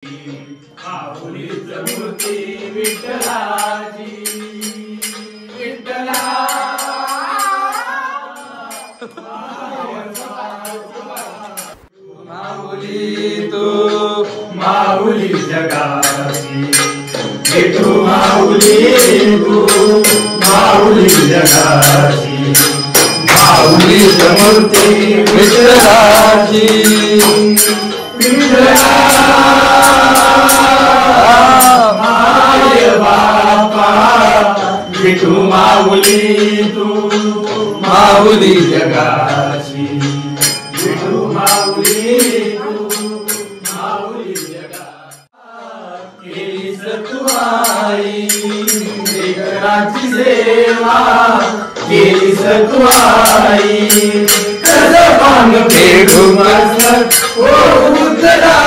माऊलीच मूर्ती विठ्ठलाची विठ्ठला माऊली तू माऊली जगाची विठू माऊली तू माऊली जगाची माऊलीच मूर्ती विठ्ठलाची विठ्ठला विठू माऊली तू माऊली जगाची विठू माऊली तू माऊली जगाची केलीस तू आई लेकराची सेवा केलीस तू आई कर्ज भांग फेडू माझ ओ उद्धारा